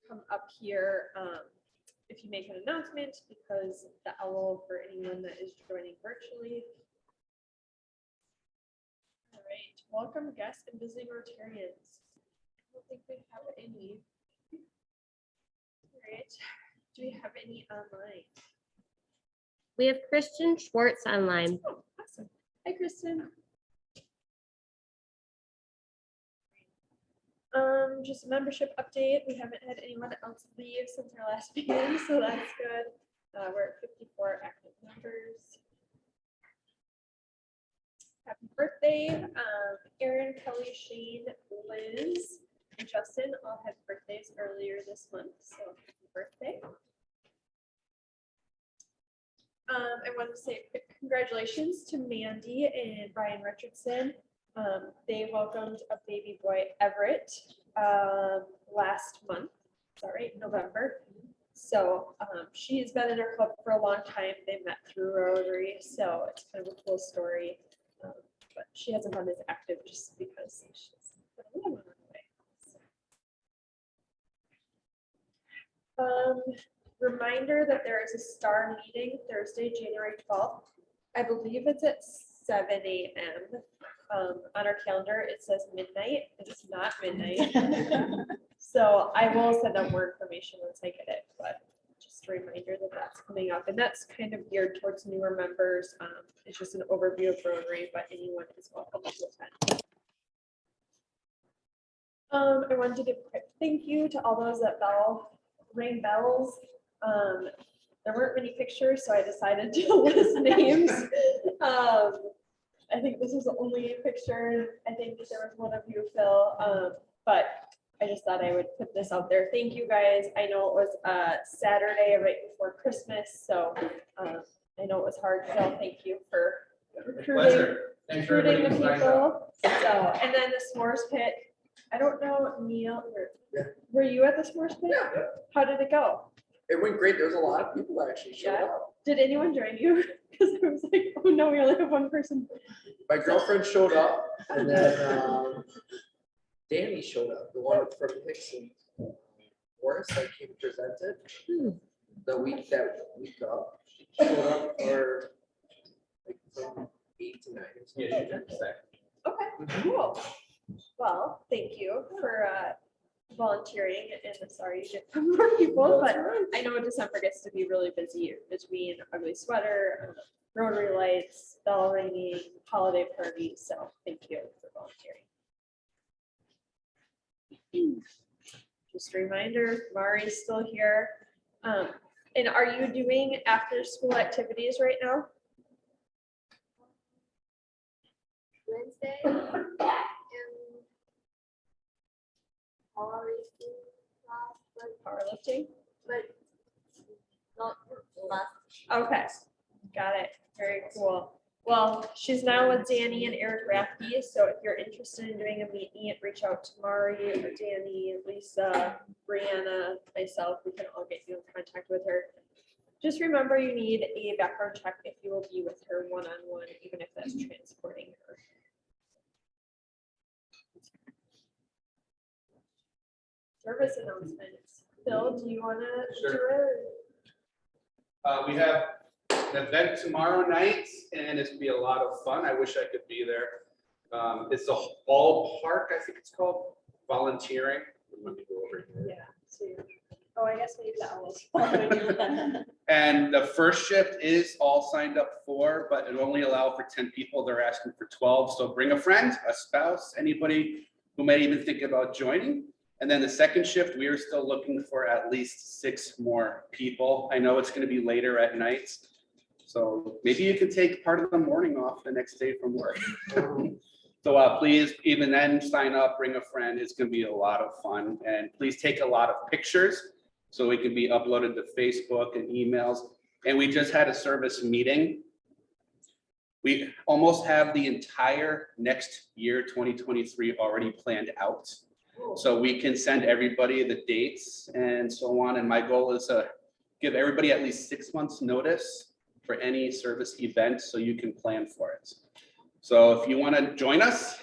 come up here if you make an announcement, because the owl for anyone that is joining virtually. All right, welcome guests and visiting Rotarians. I don't think we have any. All right, do we have any online? We have Kristen Schwartz online. Oh, awesome. Hi, Kristen. Just a membership update. We haven't had anyone else leave since our last meeting, so that's good. We're at 54 active members. Happy birthday, Erin, Kelly, Shane, Liz, and Justin all had birthdays earlier this month, so happy birthday. I wanted to say a quick congratulations to Mandy and Brian Richardson. They welcomed a baby boy, Everett, last month. Sorry, November. So she's been in our club for a long time. They met through Rotary, so it's kind of a cool story. But she hasn't been as active just because she's been a little away. Reminder that there is a STAR meeting Thursday, January 12th. I believe it's at 7 a.m. On our calendar, it says midnight. It's not midnight. So I will send out more information once I get it, but just a reminder that that's coming up. And that's kind of geared towards newer members. It's just an overview of Rotary, but anyone is welcome to attend. I wanted to give a quick thank you to all those that rang bells. There weren't many pictures, so I decided to list names. I think this was the only picture. I think there was one of you, Phil, but I just thought I would put this out there. Thank you guys. I know it was Saturday right before Christmas, so I know it was hard. Phil, thank you for recruiting the people. So, and then the s'mores pit. I don't know, Neil, were you at the s'mores pit? Yeah. How did it go? It went great. There was a lot of people that actually showed Yeah. up. Did anyone join you? Because I was like, oh no, we only have one person. My girlfriend showed up, and then Danny showed up, the one from Hickson. Morris that came presented the week up. She showed up for like from 8 to 9 or something. Yeah, she did. Okay, cool. Well, thank you for volunteering, and sorry you didn't have more people, but I know December gets to be really busy between ugly sweater, Rotary lights, bell ringing, holiday parties, so thank you for volunteering. Just a reminder, Mari's still here. And are you doing after school activities right now? Wednesday. And Powerlifting? but not last. Okay, got it. Very cool. Well, she's now with Danny and Eric Rathke, so if you're interested in doing a meet, reach out to Mari or Danny, Lisa, Brianna, myself. We can all get you in contact with her. Just remember, you need a background check if you will be with her one-on-one, even if that's transporting her. Service announcements. Phil, do you want to do it? We have an event tomorrow night, and it's gonna be a lot of fun. I wish I could be there. It's a ballpark, I think it's called, volunteering. Let me go over here. Yeah. So oh, I guess maybe that was. And the first shift is all signed up for, but it only allow for 10 people. They're asking for 12. So bring a friend, a spouse, anybody who may even think about joining. And then the second shift, we are still looking for at least 6 more people. I know it's going to be later at night. So maybe you can take part of the morning off the next day from work. So please, even then, sign up, bring a friend. It's going to be a lot of fun. And please take a lot of pictures so it can be uploaded to Facebook and emails. And we just had a service meeting. We almost have the entire next year, 2023, already planned out. So we can send everybody the dates and so on. And my goal is to give everybody at least 6 months notice for any service event so you can plan for it. So if you want to join us,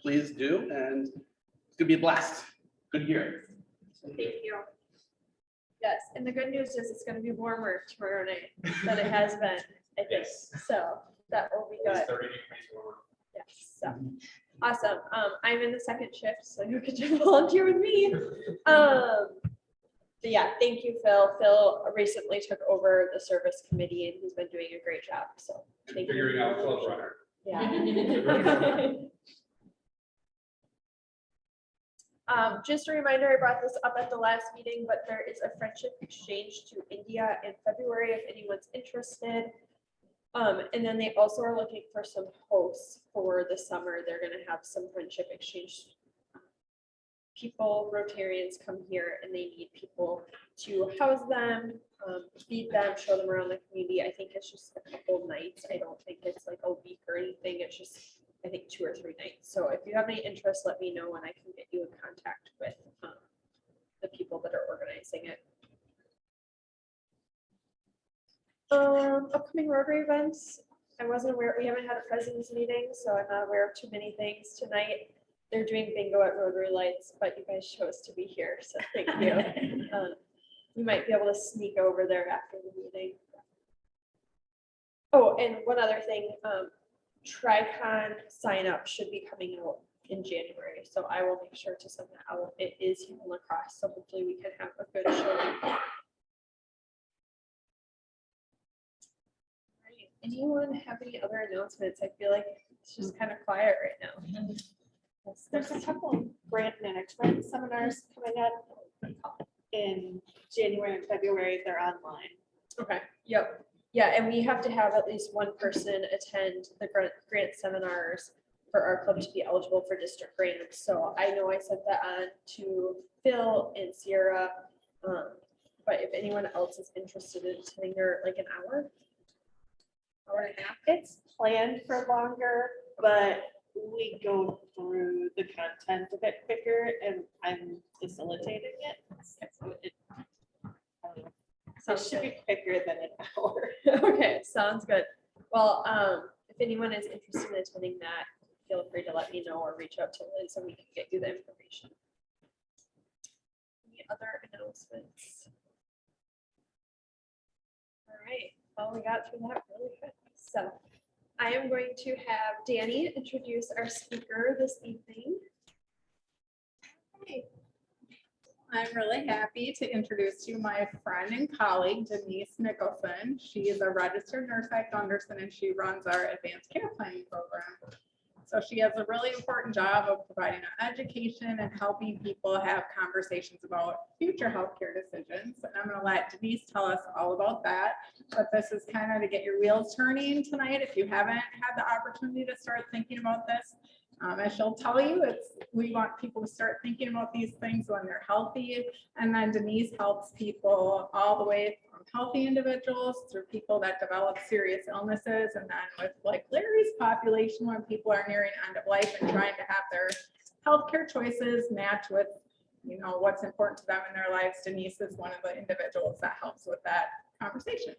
please do. And it's gonna be a blast. Good year. Thank you. Yes, and the good news is it's gonna be warmer tomorrow night than it has been, I think, so that will be good. Yes, so, awesome. I'm in the second shift, so you get to volunteer with me. But yeah, thank you, Phil. Phil recently took over the service committee and he's been doing a great job, so. thank you. Figuring out club runner. Yeah. Just a reminder, I brought this up at the last meeting, but there is a friendship exchange to India in February if anyone's interested. And then they also are looking for some hosts for the summer. They're gonna have some friendship exchange. People, Rotarians come here and they need people to house them, feed them, show them around the community. I think it's just a couple nights. I don't think it's like a week or anything. It's just, I think 2 or 3 nights. So if you have any interest, let me know and I can get you in contact with the people that are organizing it. Upcoming Rotary events. I wasn't aware, we haven't had a president's meeting, so I'm not aware of too many things tonight. They're doing bingo at Rotary Lights, but you guys chose to be here, so thank you. You might be able to sneak over there after the meeting. Oh, and one other thing, Tricon sign up should be coming out in January, so I will make sure to send that out. It is here in La Crosse, so hopefully we can have a good showing. Right. Anyone have any other announcements? I feel like it's just kind of quiet right now. There's a couple grant management seminars coming up in January and February. They're online. Okay, yep. Yeah, and we have to have at least one person attend the grant seminars for our club to be eligible for district grants. So I know I sent that on to Phil and Sierra. But if anyone else is interested in attending, they're like an hour and a half. It's planned for longer, but we go through the content a bit quicker and I'm facilitating it. So it should be quicker than an hour. Okay, sounds good. Well, if anyone is interested in attending that, feel free to let me know or reach out to Liz and we can get you the information. Any other announcements? All right, well, we got through that really quick. So I am going to have Danny introduce our speaker this evening. I'm really happy to introduce to you my friend and colleague Denise Nicholson. She is a registered nurse at Gunderson and she runs our advanced care planning program. So she has a really important job of providing education and helping people have conversations about future healthcare decisions. And I'm going to let Denise tell us all about that. But this is kind of to get your wheels turning tonight if you haven't had the opportunity to start thinking about this. As she'll tell you, we want people to start thinking about these things when they're healthy. And then Denise helps people all the way from healthy individuals through people that develop serious illnesses. And then with like Larry's population, when people are nearing end of life and trying to have their healthcare choices match with, you know, what's important to them in their lives. Denise is one of the individuals that helps with that conversation.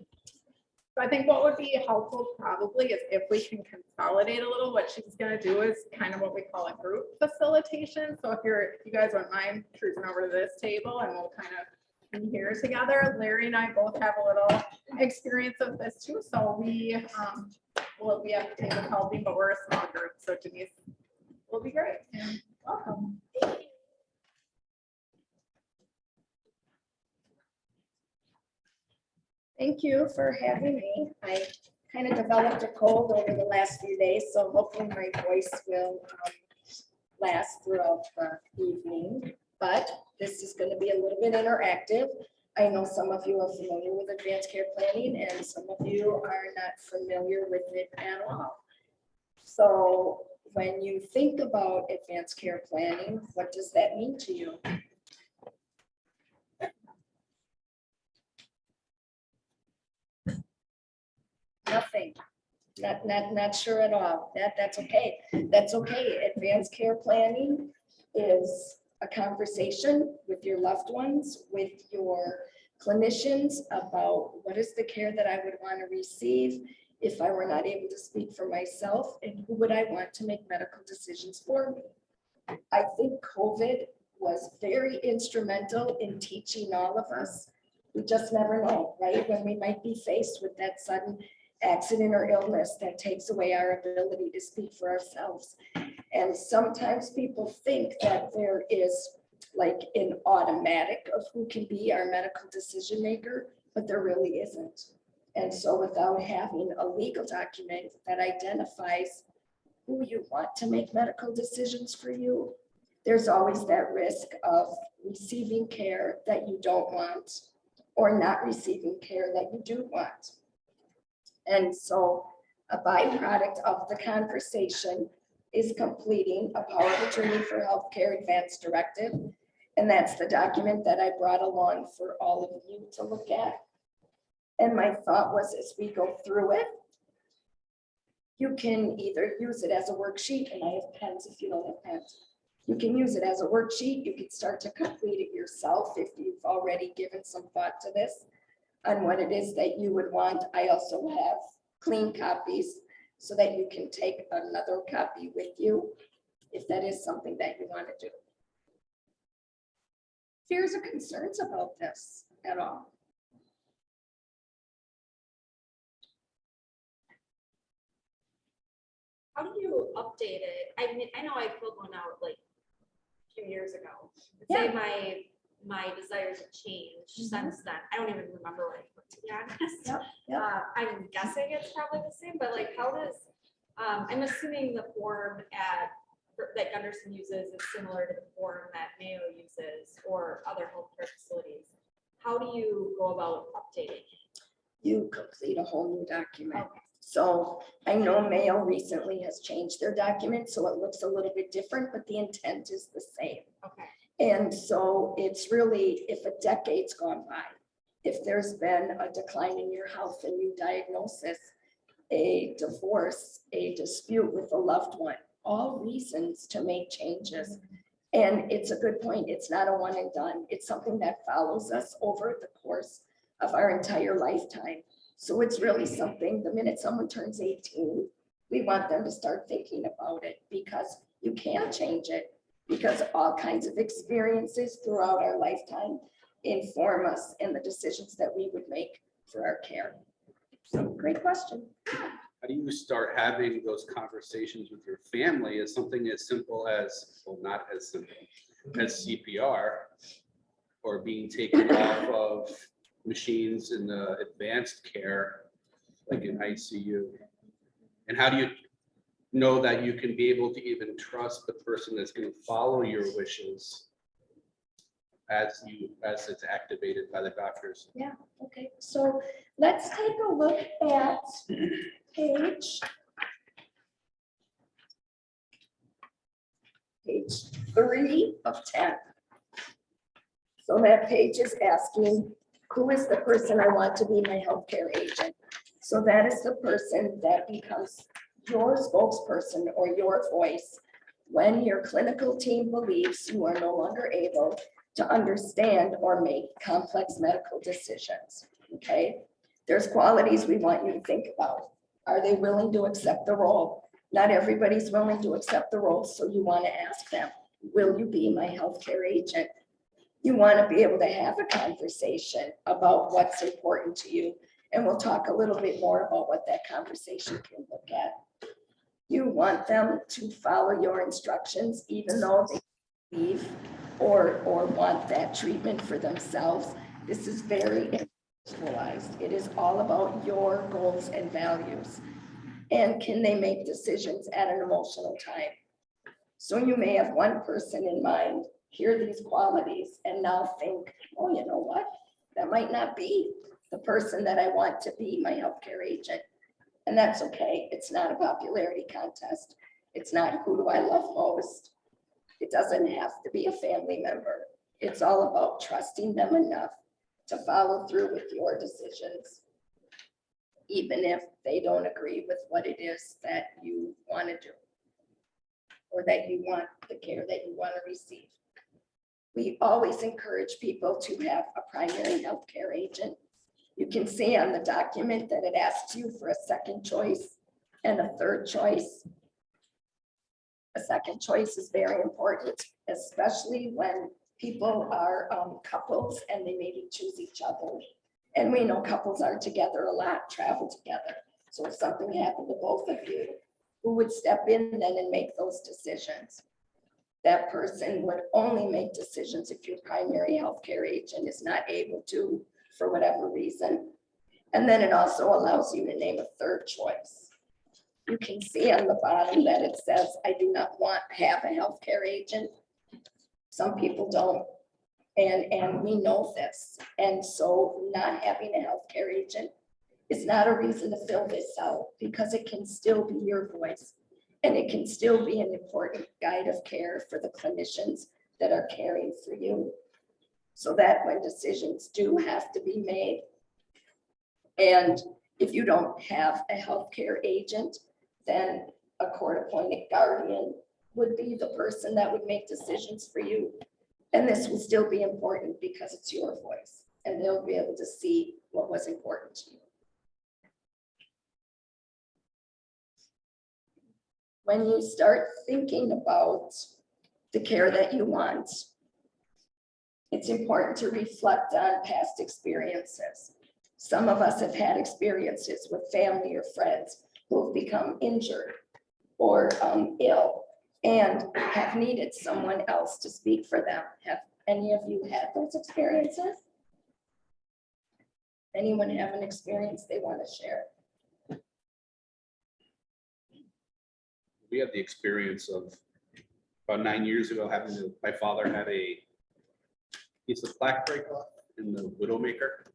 So I think what would be helpful probably is if we can consolidate a little. What she's going to do is kind of what we call a group facilitation. So if you guys wouldn't mind cruising over to this table and we'll kind of be here together. Larry and I both have a little experience of this too. So we will be at the table helping, but we're a small group. So Denise will be great. And welcome. Thank you for having me. I kind of developed a cold over the last few days, so hopefully my voice will last throughout the evening. But this is going to be a little bit interactive. I know some of you are familiar with advanced care planning and some of you are not familiar with it at all. So when you think about advanced care planning, what does that mean to you? Nothing. Not sure at all. That's okay. That's okay. Advanced care planning is a conversation with your loved ones, with your clinicians about what is the care that I would want to receive if I were not able to speak for myself, and who would I want to make medical decisions for me. I think COVID was very instrumental in teaching all of us We just never know, right? When we might be faced with that sudden accident or illness that takes away our ability to speak for ourselves. And sometimes people think that there is like an automatic of who can be our medical decision maker, but there really isn't. And so without having a legal document that identifies who you want to make medical decisions for you, there's always that risk of receiving care that you don't want or not receiving care that you do want. And so a byproduct of the conversation is completing a power of attorney for healthcare advance directive. And that's the document that I brought along for all of you to look at. And my thought was, as we go through it, you can either use it as a worksheet, and I have pens if you don't have pens. You can use it as a worksheet. You can start to complete it yourself if you've already given some thought to this on what it is that you would want. I also have clean copies so that you can take another copy with you if that is something that you want to do. Fears or concerns about this at all? How do you update it? I mean, I know I filled one out like a few years ago. Say my desires have changed since then. I don't even remember what I put, to be honest. Yep. I'm guessing it's probably the same, but like how does, I'm assuming the form that Gunderson uses is similar to the form that Mayo uses or other healthcare facilities. How do you go about updating? You complete a whole new document. Okay. So I know Mayo recently has changed their document, so it looks a little bit different, but the intent is the same. Okay. And so it's really, if a decade's gone by, if there's been a decline in your health, a new diagnosis, a divorce, a dispute with a loved one, all reasons to make changes. And it's a good point. It's not a one and done. It's something that follows us over the course of our entire lifetime. So it's really something, the minute someone turns 18, we want them to start thinking about it because you can't change it. Because all kinds of experiences throughout our lifetime inform us in the decisions that we would make for our care. So great question. How do you start having those conversations with your family? As something as simple as, well, not as simple as CPR or being taken off of machines in the advanced care, like in ICU? And how do you know that you can be able to even trust the person that's going to follow your wishes as it's activated by the doctors? Yeah, okay. So let's take a look at page 3 of 10. So that page is asking, who is the person I want to be my healthcare agent? So that is the person that becomes your spokesperson or your voice when your clinical team believes you are no longer able to understand or make complex medical decisions, okay? There's qualities we want you to think about. Are they willing to accept the role? Not everybody's willing to accept the role, so you want to ask them, will you be my healthcare agent? You want to be able to have a conversation about what's important to you, and we'll talk a little bit more about what that conversation can look at. You want them to follow your instructions, even though they leave or want that treatment for themselves. This is very individualized. It is all about your goals and values. And can they make decisions at an emotional time? So you may have one person in mind, hear these qualities, and now think, oh, you know what? That might not be the person that I want to be my healthcare agent. And that's okay. It's not a popularity contest. It's not who do I love most. It doesn't have to be a family member. It's all about trusting them enough to follow through with your decisions, even if they don't agree with what it is that you want to do or that you want, the care that you want to receive. We always encourage people to have a primary healthcare agent. You can see on the document that it asks you for a second choice and a third choice. A second choice is very important, especially when people are couples and they maybe choose each other. And we know couples are together a lot, travel together. So if something happened to both of you, who would step in then and make those decisions? That person would only make decisions if your primary healthcare agent is not able to, for whatever reason. And then it also allows you to name a third choice. You can see on the bottom that it says, I do not have a healthcare agent. Some people don't, and we know this. And so not having a healthcare agent is not a reason to fill this out, because it can still be your voice. And it can still be an important guide of care for the clinicians that are caring for you. So that when decisions do have to be made, and if you don't have a healthcare agent, then a court-appointed guardian would be the person that would make decisions for you. And this will still be important because it's your voice, and they'll be able to see what was important to you. When you start thinking about the care that you want, it's important to reflect on past experiences. Some of us have had experiences with family or friends who have become injured or ill and have needed someone else to speak for them. Have any of you had those experiences? Anyone have an experience they want to share? We had the experience of about 9 years ago my father had a piece of plaque break off in the Widowmaker.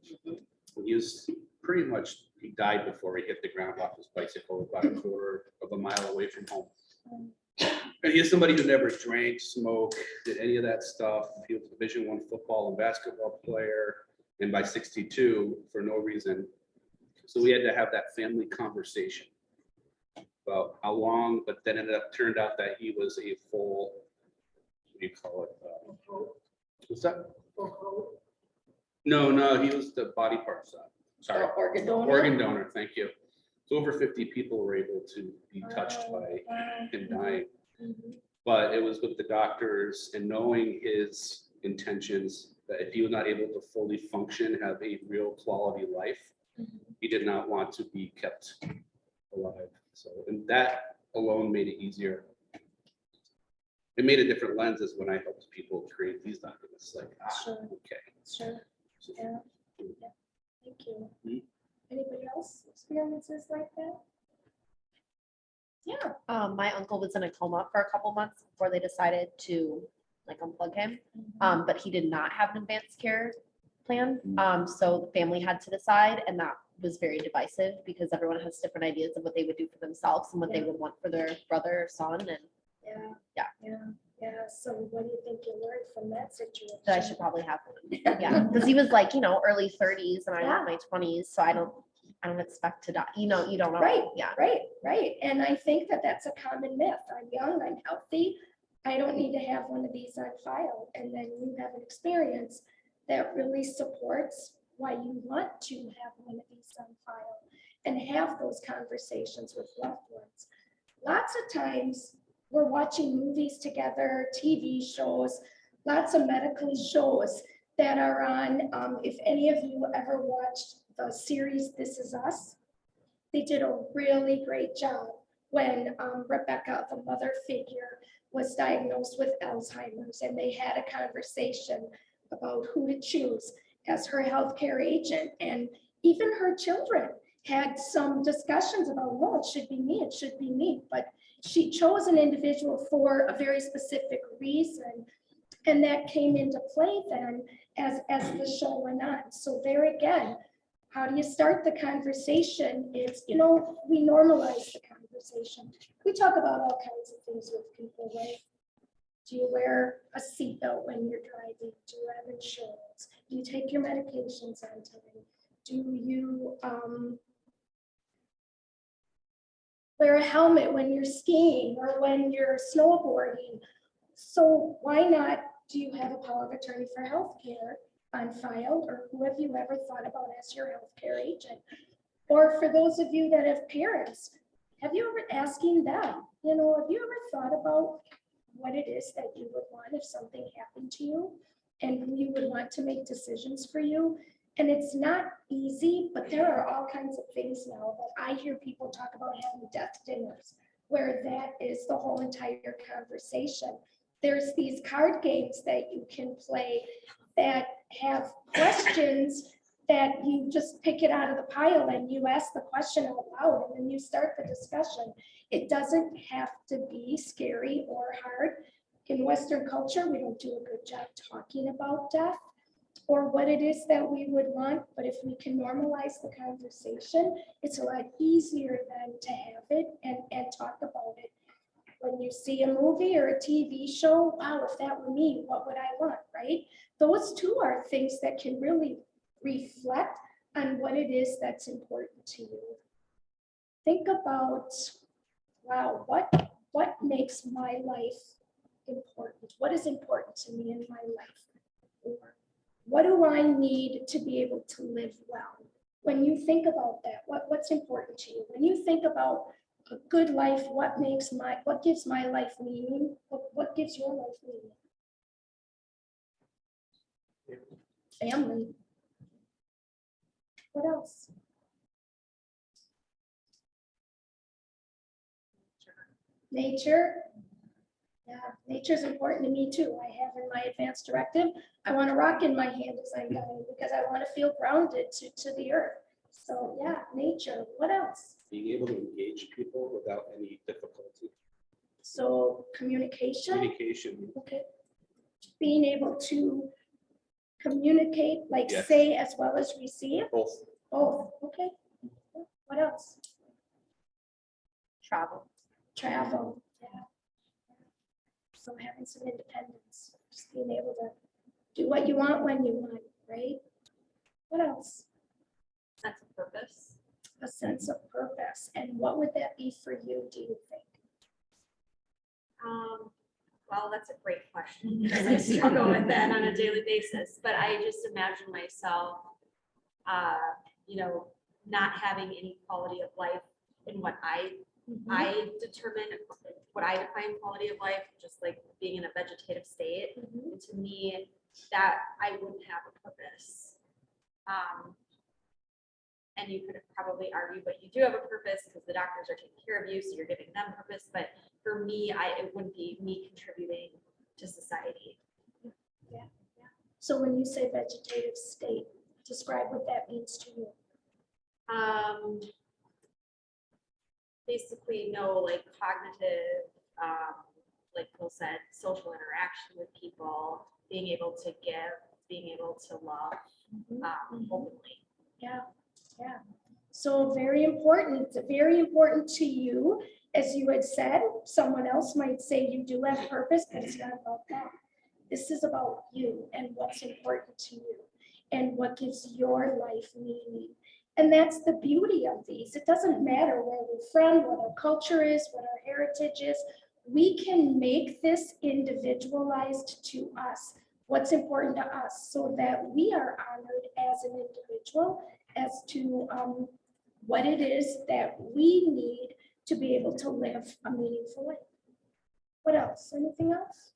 He died before he hit the ground off his bicycle about a quarter of a mile away from home. And he is somebody who never drank, smoked, did any of that stuff. He was a Division I football and basketball player, and by 62, for no reason. So we had to have that family conversation about how long, but then it turned out that he was a full, what do you call it? What's that? No, he was the body part side. Sorry, Organ donor? organ donor, thank you. So over 50 people were able to be touched by him dying. But it was with the doctors and knowing his intentions, that if he was not able to fully function, have a real quality life, he did not want to be kept alive. So, and that alone made it easier. It made a different lens as when I helped people create these documents, like, Sure. okay. Sure. Yeah. Yeah. Thank you. Mhm. Anybody else experiences like that? Yeah. My uncle was in a coma for a couple months before they decided to like unplug him. But he did not have an advanced care plan. So the family had to decide, and that was very divisive because everyone has different ideas of what they would do for themselves and what they would want for their brother or son. And Yeah. So what do you think you learned from that situation? that I should probably have one. Yeah, because he was like, early 30s and I'm in my 20s. So I don't expect to die. You don't know. Right. Yeah. Right. And I think that that's a common myth. I'm young, I'm healthy. I don't need to have one of these on file. And then you have an experience that really supports why you want to have one of these on file and have those conversations with loved ones. Lots of times we're watching movies together, TV shows, lots of medical shows that are on. If any of you ever watched the series This Is Us, they did a really great job when Rebecca, the mother figure, was diagnosed with Alzheimer's, and they had a conversation about who to choose as her healthcare agent. And even her children had some discussions about, no, it should be me. But she chose an individual for a very specific reason. And that came into play then as the show went on. So there again, how do you start the conversation? It's, we normalize the conversation. We talk about all kinds of things with people, right? Do you wear a seatbelt when you're driving? Do you have insurance? Do you take your medications on time? Do you wear a helmet when you're skiing or when you're snowboarding? So why not do you have a power of attorney for healthcare on file, or who have you ever thought about as your healthcare agent? Or for those of you that have parents, have you ever asking them, have you ever thought about what it is that you would want if something happened to you? and who you would want to make decisions for you. And it's not easy, but there are all kinds of things now that I hear people talk about having death dinners, where that is the whole entire conversation. There's these card games that you can play that have questions that you just pick it out of the pile and you ask the question out loud and then you start the discussion. It doesn't have to be scary or hard. In Western culture, we don't do a good job talking about death or what it is that we would want, but if we can normalize the conversation, it's a lot easier then to have it and talk about it. When you see a movie or a TV show, wow, if that were me, what would I want, right? Those two are things that can really reflect on what it is that's important to you. Think about, wow, what makes my life important? What is important to me in my life? Or what do I need to be able to live well? When you think about that, what's important to you? When you think about a good life, what gives my life meaning? What gives your life meaning? Family. What else? Nature. Yeah, nature's important to me too. I have in my advanced directive, I want a rock in my hand as I'm dying because I want to feel grounded to the earth. So yeah, nature. What else? Being able to engage people without any difficulty. So communication. Communication. Okay. Being able to communicate, like Yes. say as well as receive. Both. Oh, okay. What else? Travel. Travel. Yeah. So having some independence, just being able to do what you want when you want, right? What else? Sense of purpose. A sense of purpose. And what would that be for you, do you think? Well, that's a great question, because I struggle with that on a daily basis, but I just imagine myself, not having any quality of life in what I determine, what I define quality of life, just like being in a vegetative state. And to me, that I wouldn't have a purpose. And you could probably argue, but you do have a purpose because the doctors are taking care of you, so you're giving them purpose. But for me, it wouldn't be me contributing to society. Yeah. So when you say vegetative state, describe what that means to you. Basically, no like cognitive, like Phil said, social interaction with people, being able to give, being able to love openly. Yeah. Yeah. So very important to you. As you had said, someone else might say you do have purpose, but it's not about that. This is about you and what's important to you and what gives your life meaning. And that's the beauty of these. It doesn't matter where we're from, what our culture is, what our heritage is. We can make this individualized to us, what's important to us, so that we are honored as an individual as to what it is that we need to be able to live a meaningful life. What else? Anything else?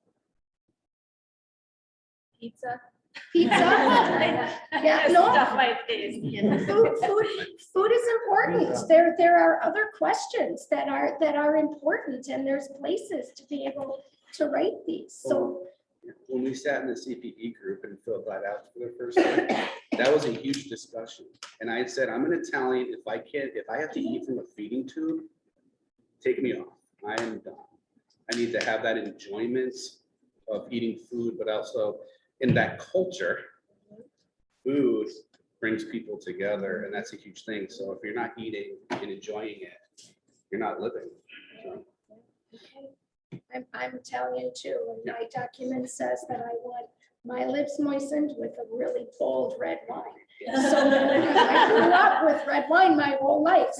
Pizza. Pizza? Yeah, no. Stuff my face. Food is important. There are other questions that are important, and there's places to be able to write these. So When we sat in the CPE group and filled that out for the first time, that was a huge discussion. And I said, I'm an Italian. If I have to eat from a feeding tube, take me off. I am done. I need to have that enjoyment of eating food, but also in that culture, food brings people together, and that's a huge thing. So if you're not eating and enjoying it, you're not living. So. okay. I'm Italian too, and my document says that I want my lips moistened with a really bold red wine. So I grew up with red wine my whole life.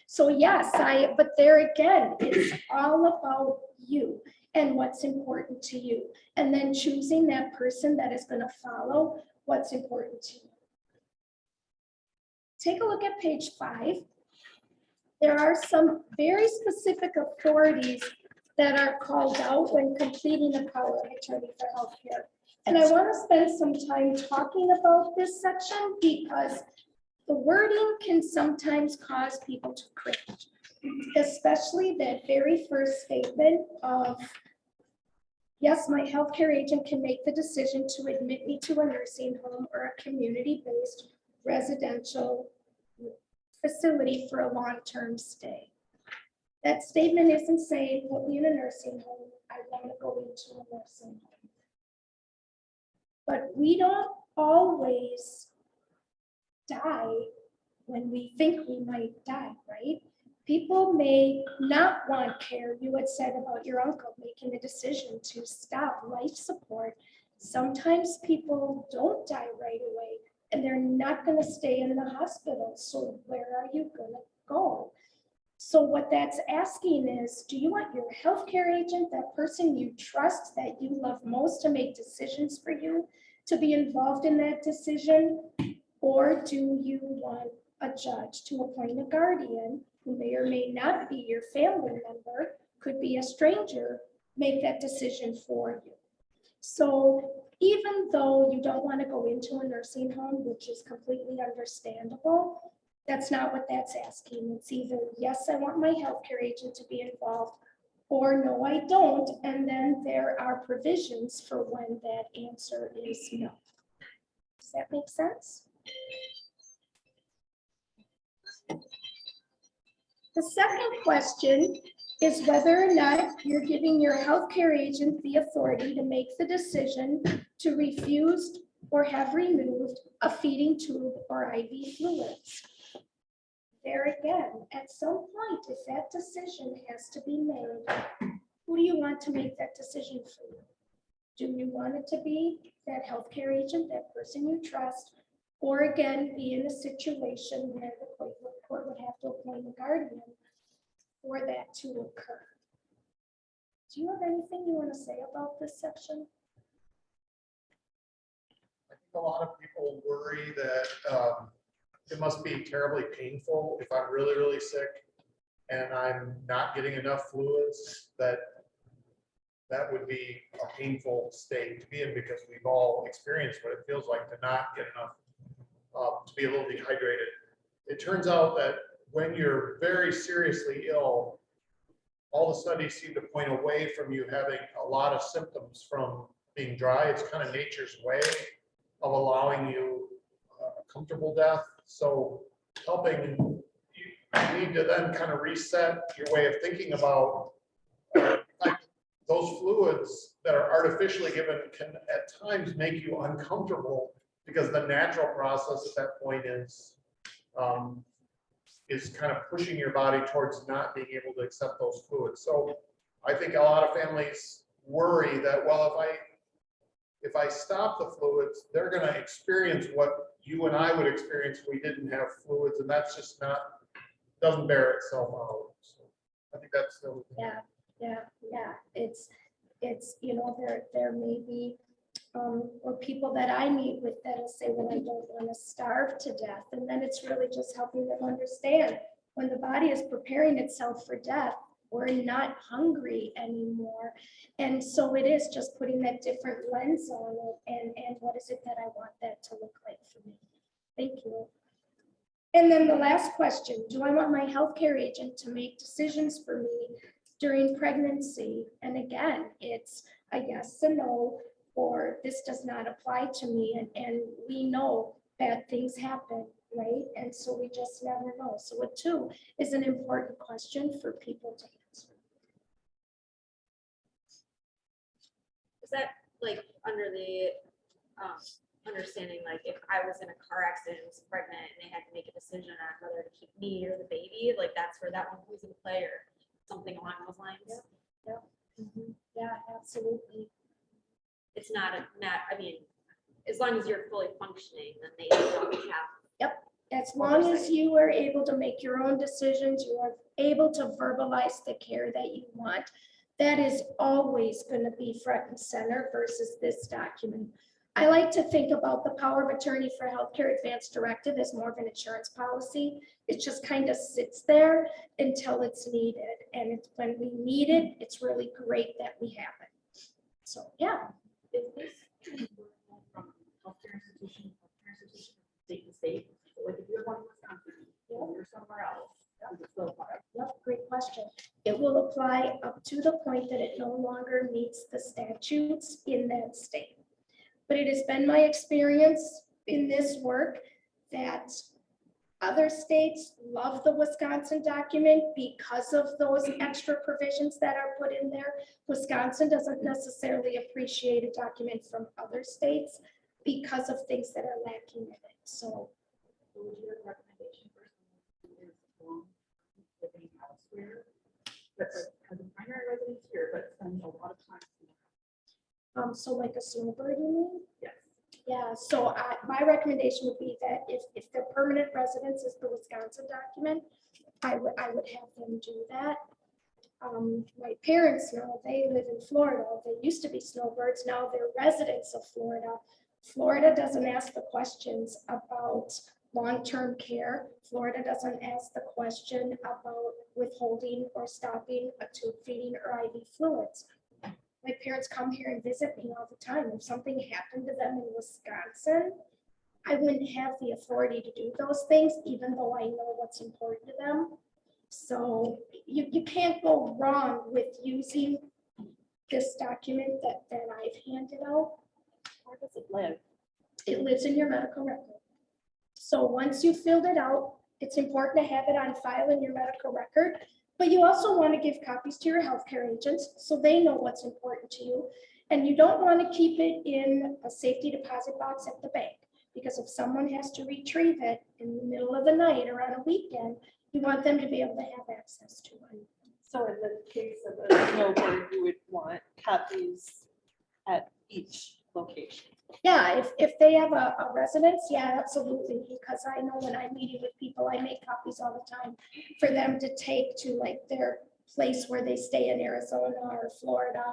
So yes, but there again, it's all about you and what's important to you. And then choosing that person that is going to follow what's important to you. Take a look at page 5. There are some very specific authorities that are called out when completing a power of attorney for healthcare. And I want to spend some time talking about this section because the wording can sometimes cause people to cringe, especially that very first statement of, yes, my healthcare agent can make the decision to admit me to a nursing home or a community-based residential facility for a long-term stay. That statement isn't saying, put me in a nursing home, I want to go into a nursing home. But we don't always die when we think we might die, right? People may not want care. You had said about your uncle making a decision to stop life support. Sometimes people don't die right away and they're not going to stay in the hospital. So where are you going to go? So what that's asking is, do you want your healthcare agent, that person you trust, that you love most to make decisions for you, to be involved in that decision? Or do you want a judge to appoint a guardian who may or may not be your family member, could be a stranger, make that decision for you? So even though you don't want to go into a nursing home, which is completely understandable, that's not what that's asking. It's either, yes, I want my healthcare agent to be involved, or no, I don't. And then there are provisions for when that answer is no. Does that make sense? The second question is whether or not you're giving your healthcare agent the authority to make the decision to refuse or have removed a feeding tube or IV fluids. There again, at some point, if that decision has to be made, who do you want to make that decision for you? Do you want it to be that healthcare agent, that person you trust, or again, be in a situation where the court would have to appoint a guardian for that to occur? Do you have anything you want to say about this section? I think a lot of people worry that it must be terribly painful if I'm really, really sick and I'm not getting enough fluids, that would be a painful state to be in, because we've all experienced what it feels like to not get enough, to be a little dehydrated. It turns out that when you're very seriously ill, all the studies seem to point away from you having a lot of symptoms from being dry. It's kind of nature's way of allowing you a comfortable death. So helping you need to then kind of reset your way of thinking about those fluids that are artificially given can at times make you uncomfortable, because the natural process at that point is kind of pushing your body towards not being able to accept those fluids. So I think a lot of families worry that, well, if I stop the fluids, they're going to experience what you and I would experience if we didn't have fluids, and that's just doesn't bear itself out. So I think that's the Yeah. It's, there may be, or people that I meet with that'll say, well, I don't want to starve to death. And then it's really just helping them understand when the body is preparing itself for death, we're not hungry anymore. And so it is just putting that different lens on it. And what is it that I want that to look like for me? Thank you. And then the last question, do I want my healthcare agent to make decisions for me during pregnancy? And again, it's a yes, a no, or this does not apply to me. And we know bad things happen, right? And so we just never know. So a 2 is an important question for people to answer. Is that like under the understanding, like if I was in a car accident and was pregnant and they had to make a decision on whether to keep me or the baby, like that's where that one comes into play, or something along those lines? Yeah, absolutely. It's not, I mean, as long as you're fully functioning, then they don't have. As long as you are able to make your own decisions, you are able to verbalize the care that you want, that is always going to be front and center versus this document. I like to think about the power of attorney for healthcare advance directive as more of an insurance policy. It just kind of sits there until it's needed. And it's when we need it, it's really great that we have it. So, yeah. Is this From healthcare institution, state to state. Like if you're one in Wisconsin, or you're somewhere else, does it still apply? Yep, great question. It will apply up to the point that it no longer meets the statutes in that state. But it has been my experience in this work that other states love the Wisconsin document because of those extra provisions that are put in there. Wisconsin doesn't necessarily appreciate a document from other states because of things that are lacking in it. So So would you have a recommendation for someone who is living elsewhere? That's like, has a primary residence here, but spends a lot of time. so like a snowbird, you mean? Yes. Yeah, so my recommendation would be that if their permanent residence is the Wisconsin document, I would have them do that. My parents now, they live in Florida. They used to be snowbirds, now they're residents of Florida. Florida doesn't ask the questions about long-term care. Florida doesn't ask the question about withholding or stopping a tube feeding or IV fluids. My parents come here and visit me all the time. If something happened to them in Wisconsin, I wouldn't have the authority to do those things, even though I know what's important to them. So you can't go wrong with using this document that I've handed out. Where does it live? It lives in your medical record. So once you filled it out, it's important to have it on file in your medical record. But you also want to give copies to your healthcare agents so they know what's important to you. And you don't want to keep it in a safety deposit box at the bank, because if someone has to retrieve it in the middle of the night or on a weekend, you want them to be able to have access to it. So in the case of a snowbird, you would want copies at each location. Yeah, if they have a residence, yeah, absolutely, because I know when I'm meeting with people, I make copies all the time for them to take to like their place where they stay in Arizona or Florida.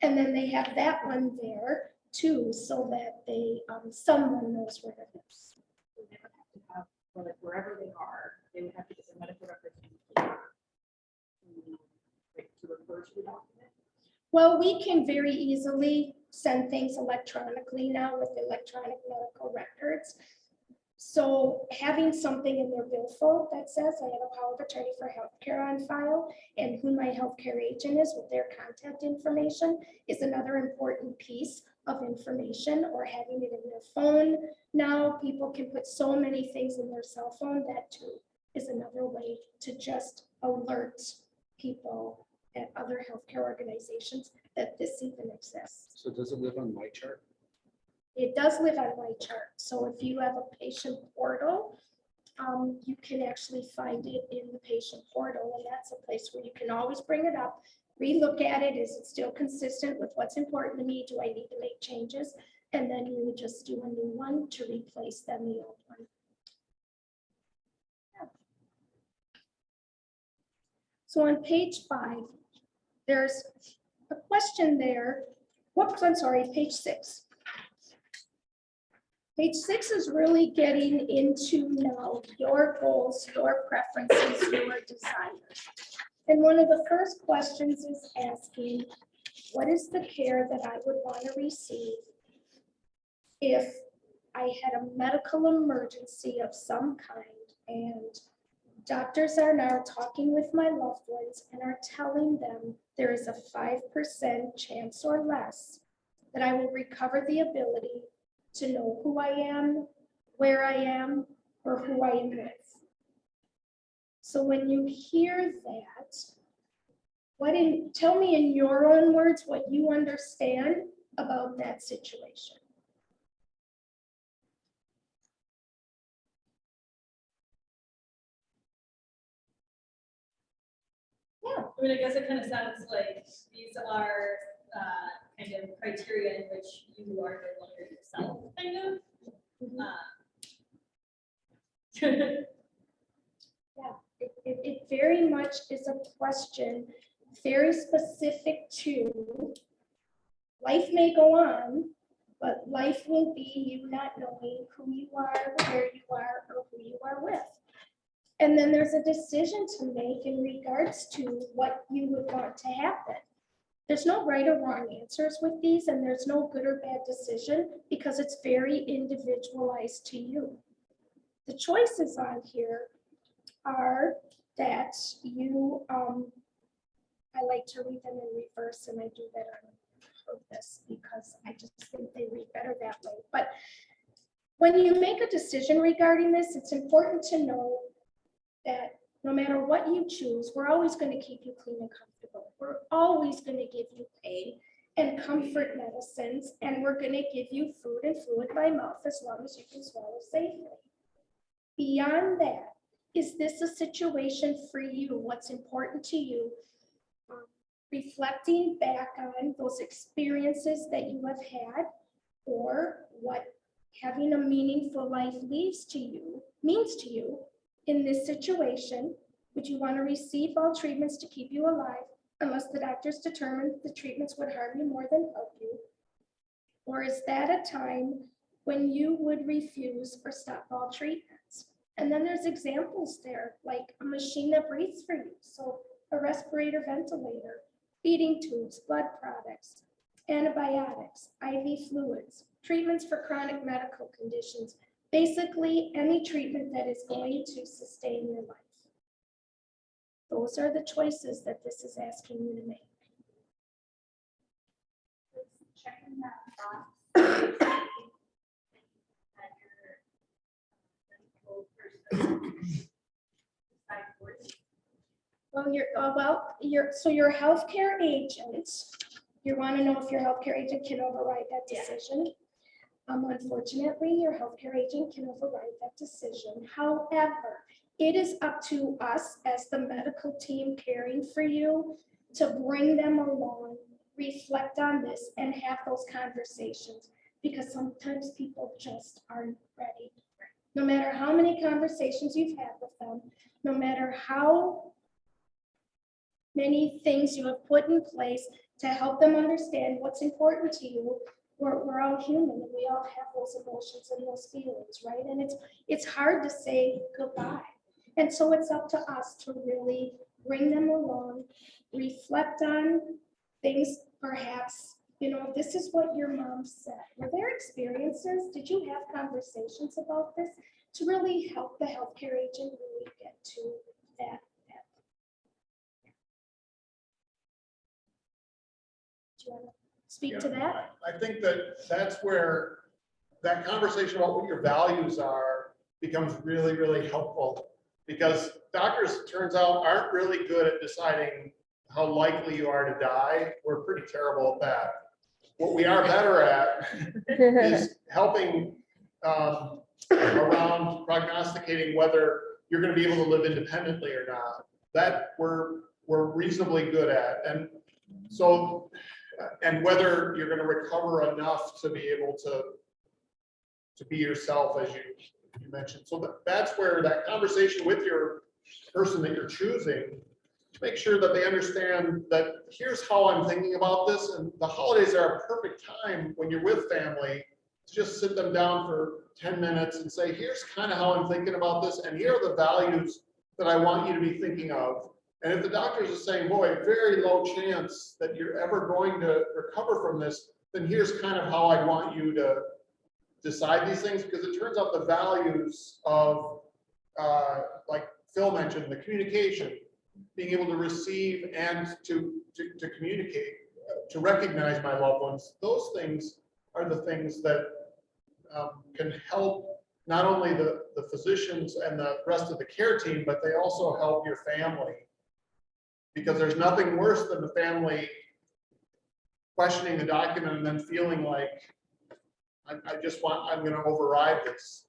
And then they have that one there too, so that they, someone knows where it is. So they would have to have, or like wherever they are, they would have to get their medical records to refer to the document. Well, we can very easily send things electronically now with electronic medical records. So having something in their billfold that says I have a power of attorney for healthcare on file and who my healthcare agent is with their contact information is another important piece of information, or having it in their phone. Now people can put so many things in their cell phone. That too is another way to just alert people at other healthcare organizations that this even exists. So does it live on my chart? It does live on my chart. So if you have a patient portal, you can actually find it in the patient portal, and that's a place where you can always bring it up, relook at it. Is it still consistent with what's important to me? Do I need to make changes? And then you would just do a new one to replace then the old one. Yeah. So on page 5, there's a question there. Whoops, I'm sorry, page 6. Page 6 is really getting into now your goals, your preferences, your desires. And one of the first questions is asking, what is the care that I would want to receive if I had a medical emergency of some kind and doctors are now talking with my loved ones and are telling them there is a 5% chance or less that I will recover the ability to know who I am, where I am, or who I am with. So when you hear that, tell me in your own words what you understand about that situation. Yeah. I mean, I guess it kind of sounds like these are kind of criteria in which you are no longer yourself, kind of. Yeah, it very much is a question very specific to life may go on, but life will be you not knowing who you are, where you are, or who you are with. And then there's a decision to make in regards to what you would want to happen. There's no right or wrong answers with these, and there's no good or bad decision because it's very individualized to you. The choices on here are that you, I like to read them in reverse, and I do that on purpose because I just think they read better that way. But when you make a decision regarding this, it's important to know that no matter what you choose, we're always going to keep you clean and comfortable. We're always going to give you pain and comfort medicines, and we're going to give you food and fluid by mouth as long as you can swallow safely. Beyond that, is this a situation for you? What's important to you? Reflecting back on those experiences that you have had, or what having a meaningful life means to you in this situation. Would you want to receive all treatments to keep you alive unless the doctors determined the treatments would harm you more than help you? Or is that a time when you would refuse or stop all treatments? And then there's examples there, like a machine that breathes for you. So a respirator, ventilator, feeding tubes, blood products, antibiotics, IV fluids, treatments for chronic medical conditions, basically any treatment that is going to sustain your life. Those are the choices that this is asking you to make. Checking that box. That your medical person decide for you. So your healthcare agent, you want to know if your healthcare agent can override that decision. Unfortunately, your healthcare agent can override that decision. However, it is up to us as the medical team caring for you to bring them along, reflect on this, and have those conversations, because sometimes people just aren't ready. No matter how many conversations you've had with them, no matter how many things you have put in place to help them understand what's important to you, we're all human and we all have those emotions and those feelings, right? And it's hard to say goodbye. And so it's up to us to really bring them along, reflect on things, perhaps, this is what your mom said. Were there experiences? Did you have conversations about this to really help the healthcare agent really get to that? Do you want to speak to that? I think that's where that conversation about what your values are becomes really, really helpful, because doctors, it turns out, aren't really good at deciding how likely you are to die. We're pretty terrible at that. What we are better at is helping around prognosticating whether you're going to be able to live independently or not. That we're reasonably good at. And so, and whether you're going to recover enough to be able to be yourself, as you mentioned. So that's where that conversation with your person that you're choosing, to make sure that they understand that here's how I'm thinking about this. And the holidays are a perfect time when you're with family to just sit them down for 10 minutes and say, here's kind of how I'm thinking about this, and here are the values that I want you to be thinking of. And if the doctors are saying, boy, very low chance that you're ever going to recover from this, then here's kind of how I want you to decide these things, because it turns out the values of, like Phil mentioned, the communication, being able to receive and to communicate, to recognize my loved ones, those things are the things that can help not only the physicians and the rest of the care team, but they also help your family. Because there's nothing worse than the family questioning the document and then feeling like, I'm going to override this.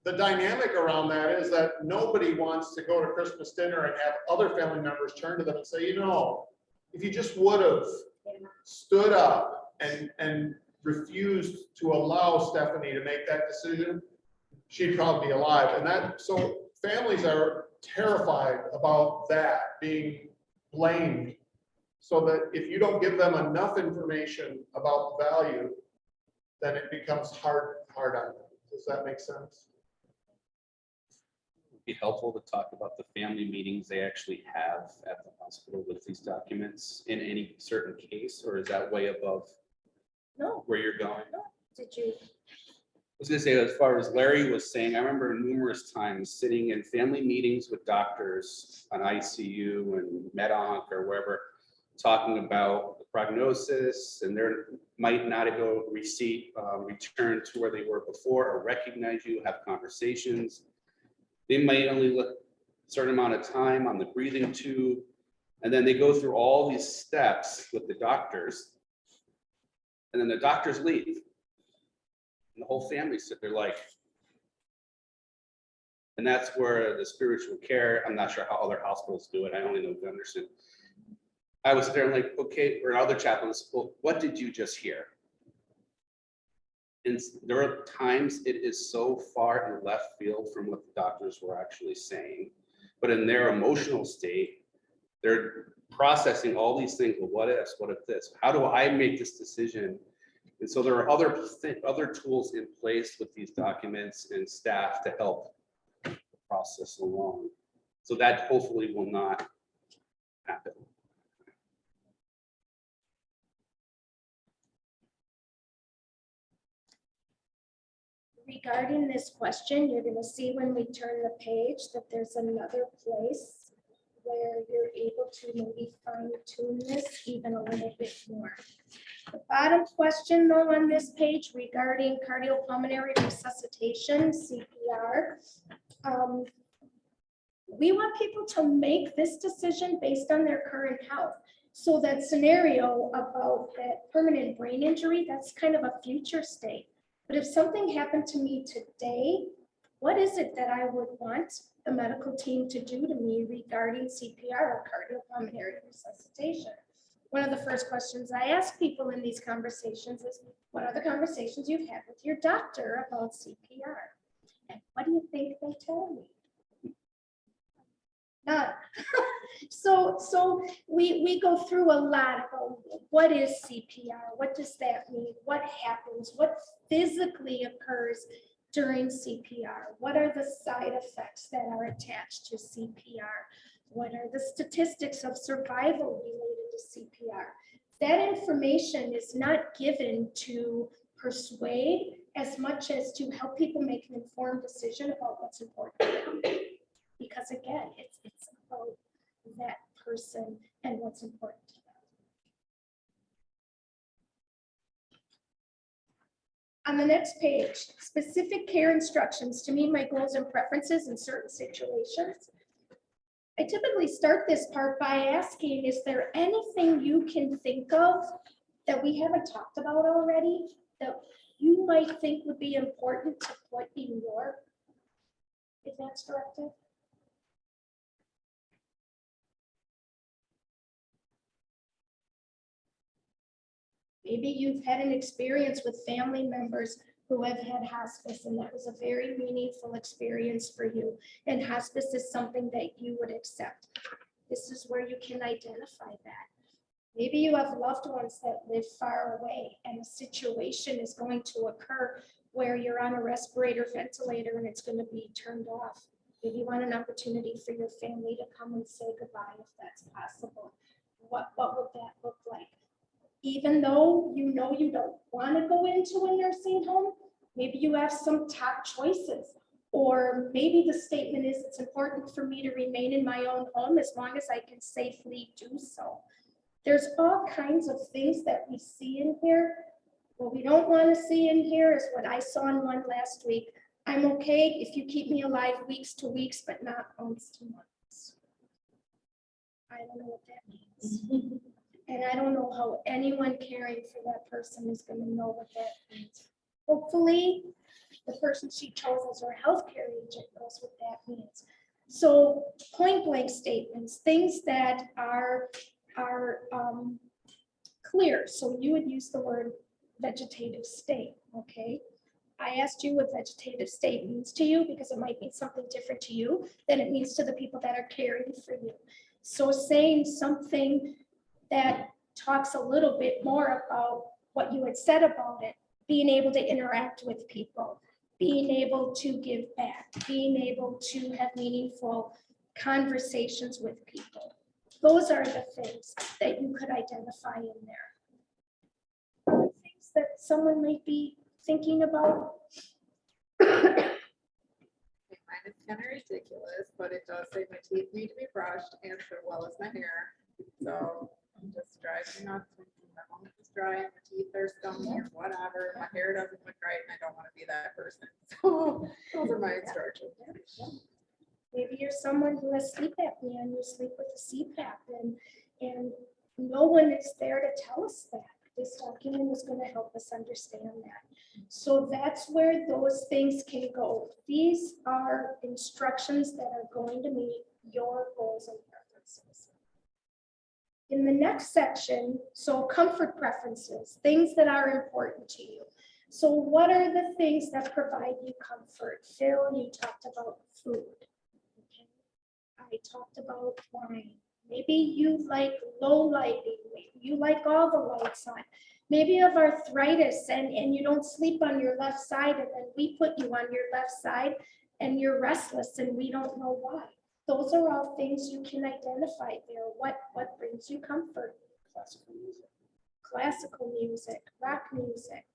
The dynamic around that is that nobody wants to go to Christmas dinner and have other family members turn to them and say, if you just would have stood up and refused to allow Stephanie to make that decision, she'd probably be alive. And so families are terrified about that being blamed, so that if you don't give them enough information about the value, then it becomes hard on them. Does that make sense? be helpful to talk about the family meetings they actually have at the hospital with these documents in any certain case, or is that way above No, where you're going? did you? I was gonna say, as far as Larry was saying, I remember numerous times sitting in family meetings with doctors on ICU and MedOnc or wherever, talking about the prognosis, and there might not go return to where they were before, or recognize you, have conversations. They might only look a certain amount of time on the breathing tube, and then they go through all these steps with the doctors, and then the doctors leave. And the whole family sit there like, and that's where the spiritual care, I'm not sure how other hospitals do it, I only know Gunderson. I was there like, okay, or other chaplains, well, what did you just hear? And there are times it is so far in left field from what the doctors were actually saying, but in their emotional state, they're processing all these things. Well, what if this? How do I make this decision? And so there are other tools in place with these documents and staff to help the process along. So that hopefully will not happen. Regarding this question, you're gonna see when we turn the page that there's another place where you're able to maybe fine tune this even a little bit more. The bottom question though on this page regarding cardiopulmonary resuscitation, CPR. We want people to make this decision based on their current health. So that scenario about that permanent brain injury, that's kind of a future state. But if something happened to me today, what is it that I would want the medical team to do to me regarding CPR or cardiopulmonary resuscitation? One of the first questions I ask people in these conversations is, what are the conversations you've had with your doctor about CPR? And what do you think they tell me? None. So we go through a lot about what is CPR? What does that mean? What happens? What physically occurs during CPR? What are the side effects that are attached to CPR? What are the statistics of survival related to CPR? That information is not given to persuade as much as to help people make an informed decision about what's important to them. Because again, it's about that person and what's important to them. On the next page, specific care instructions to meet my goals and preferences in certain situations. I typically start this part by asking, is there anything you can think of that we haven't talked about already that you might think would be important to put in your advance directive? Maybe you've had an experience with family members who have had hospice, and that was a very meaningful experience for you. And hospice is something that you would accept. This is where you can identify that. Maybe you have loved ones that live far away, and a situation is going to occur where you're on a respirator ventilator and it's going to be turned off. Maybe you want an opportunity for your family to come and say goodbye if that's possible. What would that look like? Even though you know you don't want to go into a nursing home, maybe you have some top choices. Or maybe the statement is, it's important for me to remain in my own home as long as I can safely do so. There's all kinds of things that we see in here. What we don't want to see in here is what I saw in one last week. I'm okay if you keep me alive weeks to weeks, but not months to months. I don't know what that means. And I don't know how anyone caring for that person is going to know what that means. Hopefully, the person she chose as her healthcare agent knows what that means. So point blank statements, things that are clear. So you would use the word vegetative state, okay? I asked you what vegetative state means to you because it might mean something different to you than it means to the people that are caring for you. So saying something that talks a little bit more about what you had said about it, being able to interact with people, being able to give back, being able to have meaningful conversations with people. Those are the things that you could identify in there. Other things that someone might be thinking about? Okay, mine is kind of ridiculous, but it does say my teeth need to be brushed and as well as my hair. So I'm just driving me nuts. My mouth is dry, my teeth are scummy or whatever. My hair doesn't look right and I don't want to be that person. So those are my instructions. Maybe you're someone who has sleep apnea and you sleep with a CPAP and no one is there to tell us that. This document is going to help us understand that. So that's where those things can go. These are instructions that are going to meet your goals and preferences. In the next section, so comfort preferences, things that are important to you. So what are the things that provide you comfort? Phil, you talked about food. Okay. I talked about wine. Maybe you like low lighting. Maybe you like all the lights on. Maybe you have arthritis and you don't sleep on your left side and then we put you on your left side and you're restless and we don't know why. Those are all things you can identify there. What brings you comfort? Classical music, rock music.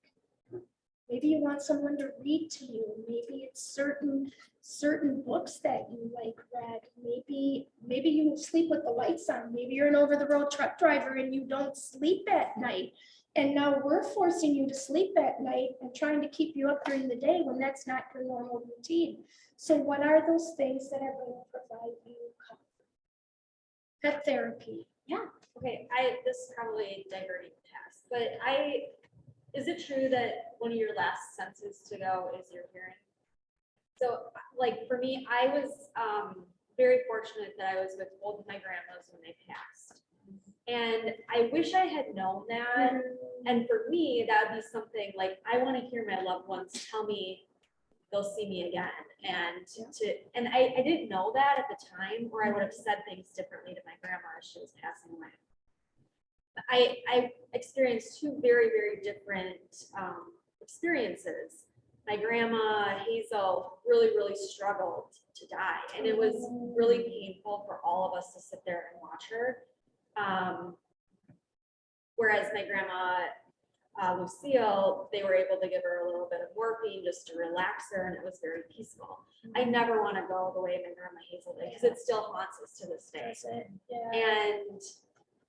Maybe you want someone to read to you. Maybe it's certain books that you like read. Maybe you sleep with the lights on. Maybe you're an over-the-road truck driver and you don't sleep at night. And now we're forcing you to sleep at night and trying to keep you up during the day when that's not your normal routine. So what are those things that are going to provide you comfort? Pet therapy. Yeah, okay, this is probably a diverting task, but is it true that one of your last senses to go is your hearing? So like for me, I was very fortunate that I was with both of my grandmas when they passed. And I wish I had known that. And for me, that would be something like, I want to hear my loved ones tell me they'll see me again. And I didn't know that at the time, or I would have said things differently to my grandma as she was passing away. I experienced two very, very different experiences. My grandma, Hazel, really, really struggled to die. And it was really painful for all of us to sit there and watch her. Whereas my grandma, Lucille, they were able to give her a little bit of morphine just to relax her, and it was very peaceful. I never want to go the way my grandma Hazel did, because it still haunts us to this day. Yeah. And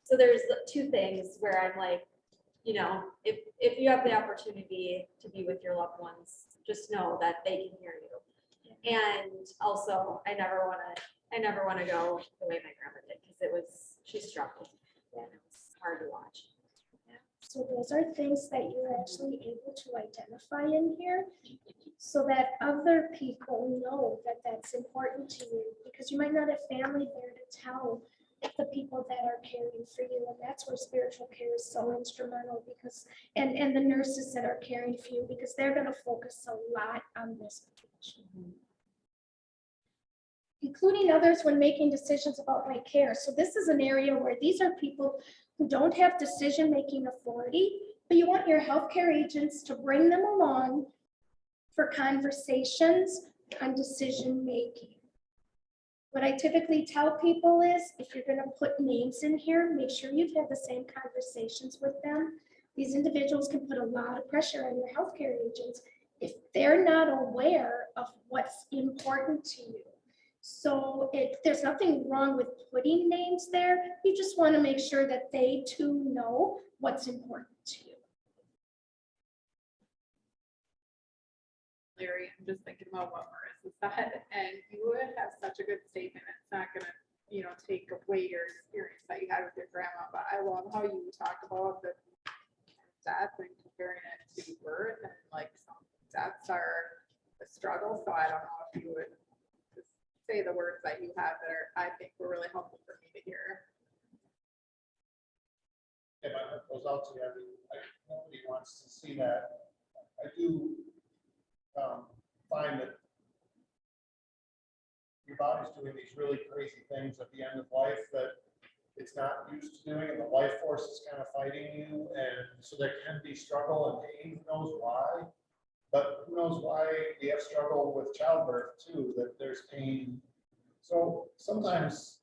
so there's the two things where I'm like, you know, if you have the opportunity to be with your loved ones, just know that they can hear you. And also, I never want to go the way my grandma did, because she struggled. And it was hard to watch. So those are things that you're actually able to identify in here so that other people know that that's important to you, because you might not have family there to tell the people that are caring for you. And that's where spiritual care is so instrumental, because, and the nurses that are caring for you, because they're going to focus a lot on this page. Including others when making decisions about my care. So this is an area where these are people who don't have decision-making authority, but you want your healthcare agents to bring them along for conversations on decision-making. What I typically tell people is, if you're gonna put names in here, make sure you've had the same conversations with them. These individuals can put a lot of pressure on your healthcare agents if they're not aware of what's important to you. So there's nothing wrong with putting names there. You just want to make sure that they too know what's important to you. Larry, I'm just thinking about what Marissa said, and you would have such a good statement. It's not gonna, take away your experience that you had with your grandma, but I love how you talk about the death and comparing it to birth, and like some deaths are a struggle. So I don't know if you would say the words that you have that I think were really helpful for me to hear. If my heart goes out to you, nobody wants to see that. I do find that your body's doing these really crazy things at the end of life that it's not used to doing, and the life force is kind of fighting you, and so there can be struggle and pain. Who knows why? but who knows why we have struggled with childbirth too, that there's pain. So sometimes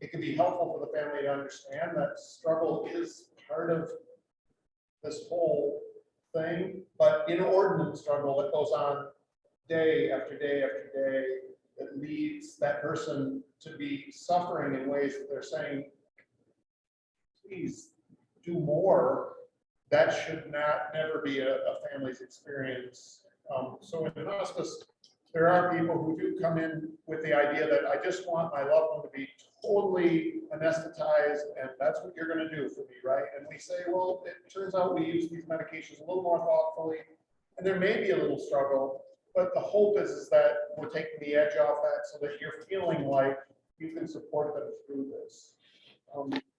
it can be helpful for the family to understand that struggle is part of this whole thing, but inordinate struggle that goes on day after day after day that leads that person to be suffering in ways that they're saying, please do more. That should never be a family's experience. So in hospice, there are people who do come in with the idea that I just want my loved one to be totally anesthetized, and that's what you're going to do for me, right? And we say, well, it turns out we use these medications a little more thoughtfully, and there may be a little struggle, but the hope is that we're taking the edge off that so that you're feeling like you can support them through this.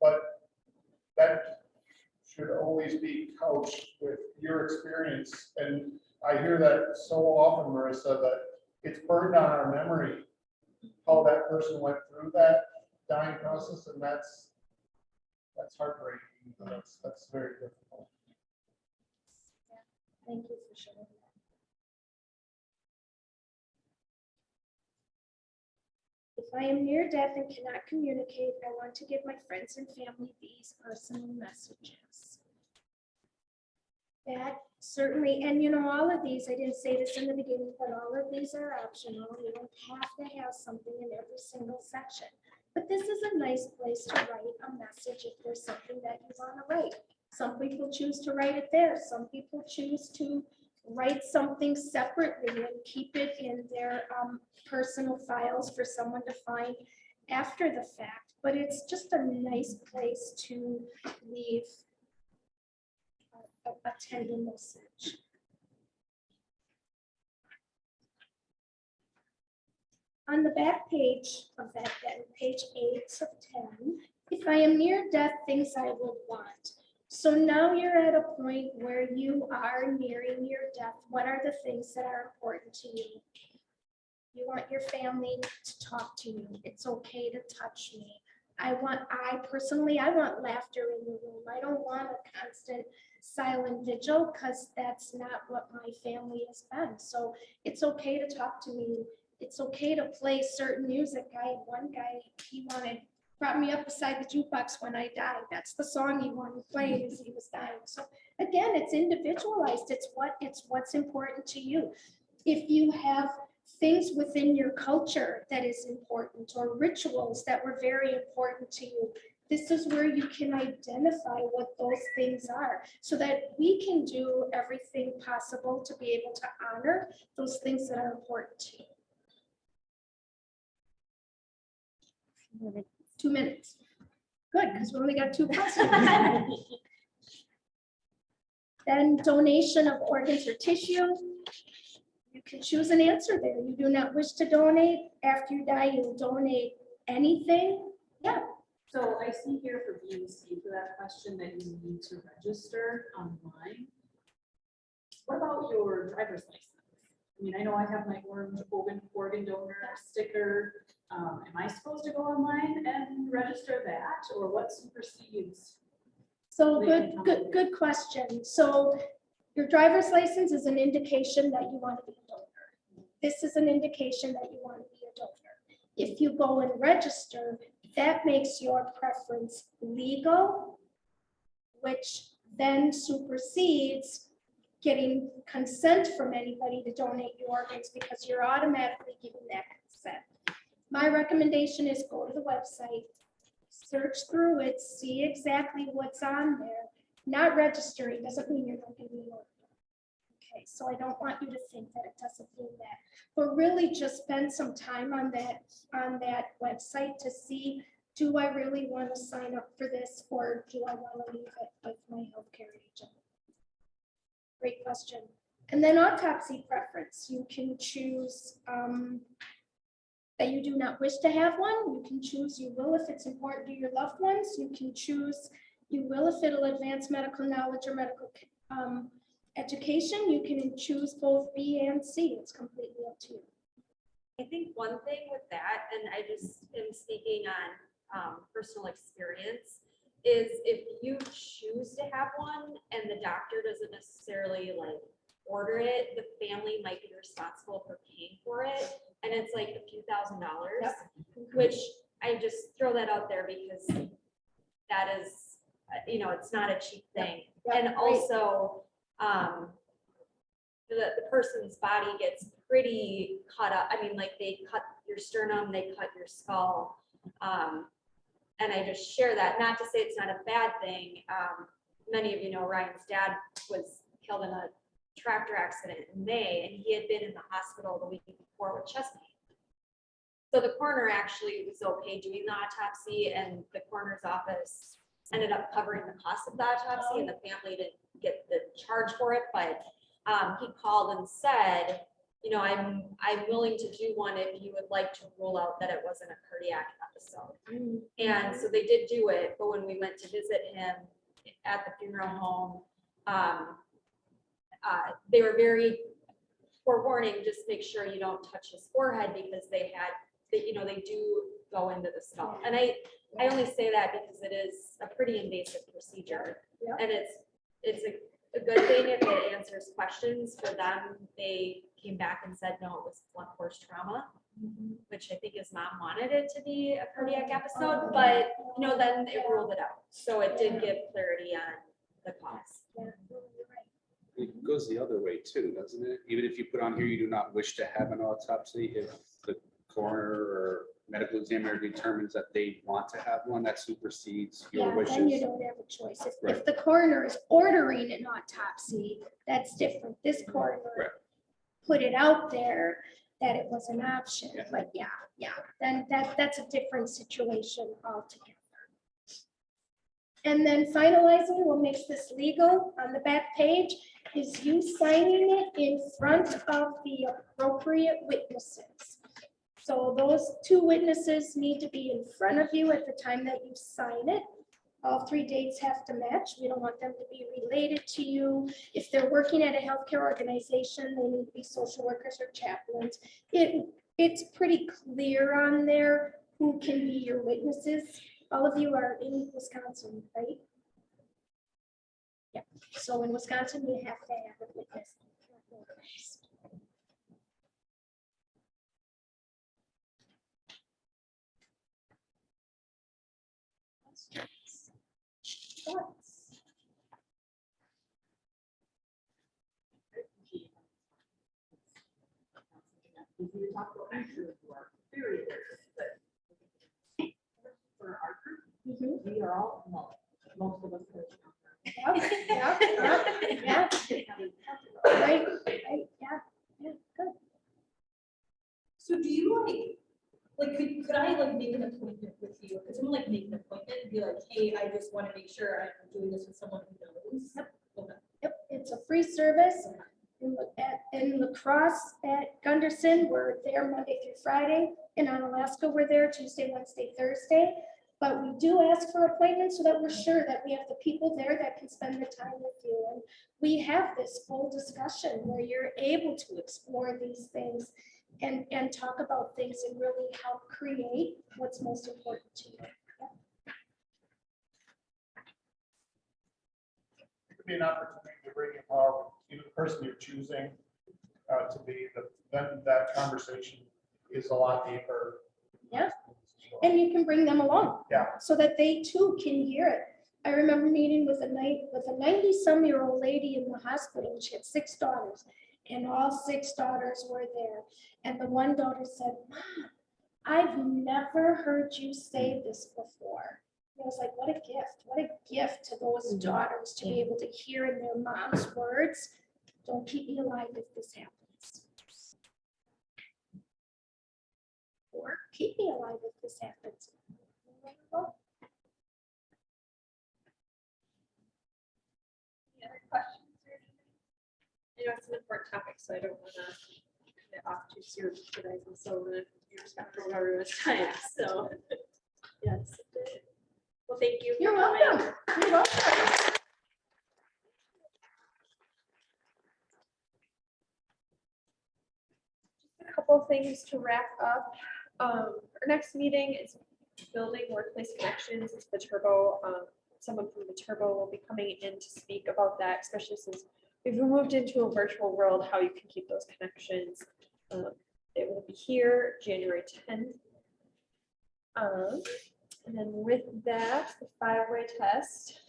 But that should always be couched with your experience. And I hear that so often, Marissa, that it's burned on our memory how that person went through that dying process, and that's heartbreaking. That's very difficult. Thank you for sharing that. If I am near death and cannot communicate, I want to give my friends and family these personal messages. That certainly, and all of these, I didn't say this in the beginning, but all of these are optional. You don't have to have something in every single section. But this is a nice place to write a message if there's something that you want to write. Some people choose to write it there. Some people choose to write something separately and keep it in their personal files for someone to find after the fact. But it's just a nice place to leave a tender message. On the back page of that, then, page 8 of 10, if I am near death, things I would want. So now you're at a point where you are nearing your death. What are the things that are important to you? You want your family to talk to you. It's okay to touch me. I personally want laughter in the room. I don't want a constant silent vigil because that's not what my family has been. So it's okay to talk to me. It's okay to play certain music. I had one guy, he brought me up beside the jukebox when I died. That's the song he wanted playing as he was dying. So again, it's individualized. It's what's important to you. If you have things within your culture that is important or rituals that were very important to you, this is where you can identify what those things are so that we can do everything possible to be able to honor those things that are important to you. 2 minutes. Good, because we only got 2 questions. Then donation of organs or tissue. You can choose an answer there. You do not wish to donate. After you die, you'll donate anything. Yeah. So I see here for BUC for that question that you need to register online. What about your driver's license? I mean, I know I have my organ donor sticker. Am I supposed to go online and register that, or what supersedes? So good question. So your driver's license is an indication that you want to be a donor. This is an indication that you want to be a donor. If you go and register, that makes your preference legal, which then supersedes getting consent from anybody to donate your organs because you're automatically given that consent. My recommendation is go to the website, search through it, see exactly what's on there. Not registering doesn't mean you're not going to be an organ. Okay, so I don't want you to think that it doesn't mean that, but really just spend some time on that website to see, do I really want to sign up for this, or do I want to leave it with my healthcare agent? Great question. And then autopsy preference, you can choose that you do not wish to have one. You can choose you will if it's important to your loved ones. You can choose you will if it'll advance medical knowledge or medical education. You can choose both B and C. It's completely up to you. I think one thing with that, and I just am speaking on personal experience, is if you choose to have one and the doctor doesn't necessarily like order it, the family might be responsible for paying for it. And it's like a few $1,000s, which I just throw that out there because that is, you know, it's not a cheap thing. Yep, And right. also, the person's body gets pretty cut up. I mean, like they cut your sternum, they cut your skull. And I just share that, not to say it's not a bad thing. Many of you know Ryan's dad was killed in a tractor accident in May, and he had been in the hospital the week before with chest pain. So the coroner actually was okay doing the autopsy, and the coroner's office ended up covering the cost of the autopsy, and the family didn't get the charge for it, but he called and said, you know, I'm willing to do one if you would like to rule out that it wasn't a cardiac episode. And so they did do it, but when we went to visit him at the funeral home, they were very forewarning, just make sure you don't touch his forehead because they do go into the skull. And I only say that because it is a pretty invasive procedure. Yeah. And it's a good thing if it answers questions for them. They came back and said, no, it was blunt force trauma, which I think his mom wanted it to be a cardiac episode, but you know, then it ruled it out. So it did give clarity on the cause. It goes the other way too, doesn't it? Even if you put on here, you do not wish to have an autopsy, if the coroner or medical examiner determines that they want to have one, that supersedes your Yeah, wishes. then you don't have a choice. If Right. the coroner is ordering an autopsy, that's different. This Right. coroner put it out there that it was an option, Yeah. but yeah, then that's a different situation altogether. And then finalizing what makes this legal on the back page is you signing it in front of the appropriate witnesses. So those two witnesses need to be in front of you at the time that you sign it. All three dates have to match. We don't want them to be related to you. If they're working at a healthcare organization, they need to be social workers or chaplains. It's pretty clear on there who can be your witnesses. All of you are in Wisconsin, right? Yeah, so in Wisconsin, you have to have a witness. Thoughts? We talked about actually for period, but for our group, Mhm. we are all, well, most of us are. Yeah, right, yeah, good. So do you could I like make an appointment with you? Could someone like make an appointment and be like, hey, I just want to make sure I'm doing this with someone who knows? Yep. Okay. Yep, it's a free service. In La Crosse at Gunderson, we're there Monday through Friday. And on Alaska, we're there Tuesday, Wednesday, Thursday. But we do ask for appointments so that we're sure that we have the people there that can spend the time with you. And we have this full discussion where you're able to explore these things and talk about things and really help create what's most important to you. It could be an opportunity to bring involved either the person you're choosing to be, then that conversation is a lot deeper. Yeah. And you can bring them along. Yeah. So that they too can hear it. I remember meeting with a 90-some-year-old lady in the hospital. She had 6 daughters, and all 6 daughters were there. And the one daughter said, Mom, I've never heard you say this before. I was like, what a gift to those daughters to be able to hear in their mom's words, don't keep me alive if this happens. Or keep me alive if this happens. Any other questions or anything? I know it's an important topic, so I don't want to get off too soon today. I'm so going to be respectful of everyone's time. So, yes. Well, thank you. You're for coming. welcome. You're welcome. A couple of things to wrap up. Our next meeting is building workplace connections. It's the Turbo. Someone from the Turbo will be coming in to speak about that, especially since if we moved into a virtual world, how you can keep those connections. It will be here January 10th. And then with that, the 5-way test,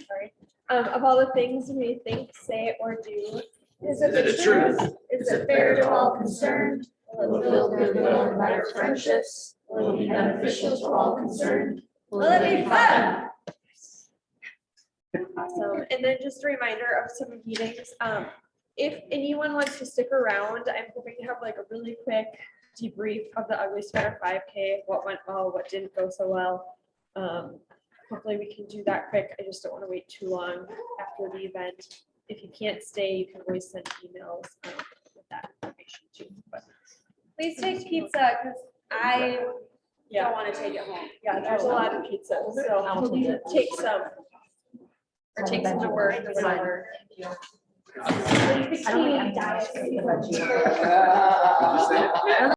sorry, of all the things we think, say, or do, is it the truth? Is it fair to all concerned? Will it build goodwill and better friendships? Will it be beneficial to all concerned? Will it be fun? Awesome. And then just a reminder of some meetings. If anyone wants to stick around, I'm hoping to have like a really quick debrief of the Ugly Sweater 5K, what went well, what didn't go so well. Hopefully we can do that quick. I just don't want to wait too long after the event. If you can't stay, you can always send emails with that information too. But Please take pizza, because I yeah, don't want to take it home. yeah, there's a lot of pizzas, so take some. Or take some to work or whatever. I don't think